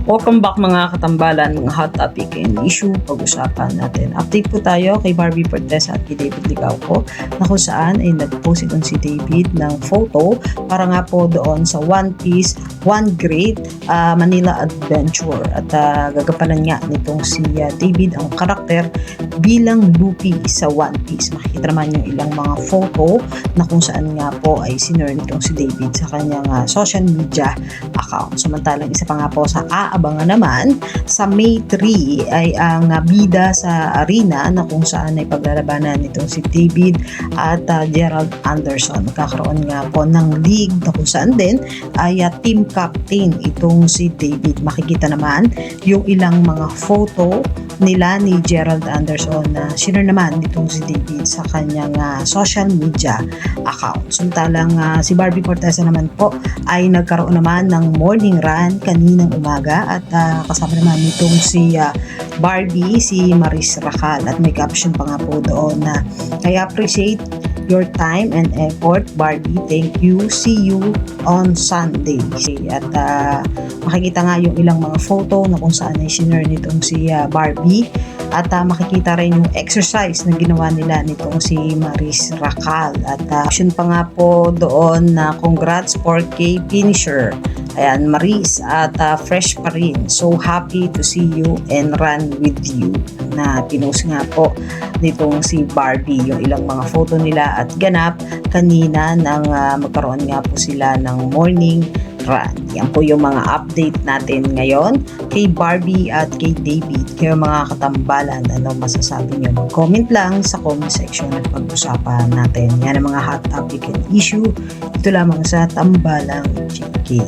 Welcome back mga katambalan, mga hot topic and issue pag-usapan natin. Update po tayo kay Barbie Fortesa at kay David Licauco na kung saan ay nag-post itong si David ng photo para nga po doon sa One Piece, One Great Manila Adventure. At gagampanan nga nitong si David ang karakter bilang Luffy sa One Piece. Makikita naman yung ilang mga photo na kung saan nga po ay sinure nitong si David sa kanyang social media account. Samantalang isa pa nga po sa abangan naman sa May 3 ay ang bida sa arena na kung saan ay paglalabanan nitong si David at Gerald Anderson. Magkakaroon nga po ng league na kung saan din ay team captain itong si David. Makikita naman yung ilang mga photo nila ni Gerald Anderson na sinare naman nitong si David sa kanyang social media account. Samantalang si Barbie Fortesa naman po ay nagkaroon naman ng morning run kaninang umaga at kasama naman nitong si Barbie, si Maris Racal, at may caption pa nga po doon na I appreciate your time and effort, Barbie. Thank you. See you on Sunday. At makikita nga yung ilang mga photo na kung saan ay sinare nitong si Barbie. At makikita rin yung exercise na ginawa nila nitong si Maris Racal. At caption pa nga po doon na congrats 4K finisher. Ayan, Maris, at fresh pa rin. So happy to see you and run with you. Na pinost nga po nitong si Barbie yung ilang mga photo nila at ganap kanina nang magkaroon nga po sila ng morning run. Yan po yung mga update natin ngayon kay Barbie at kay David. Kayo mga katambalan, ano masasabi nyo? Mag-comment lang sa comment section at pag-usapan natin. Yan ang mga hot topic and issue. Ito lamang sa Tambalang Chiki.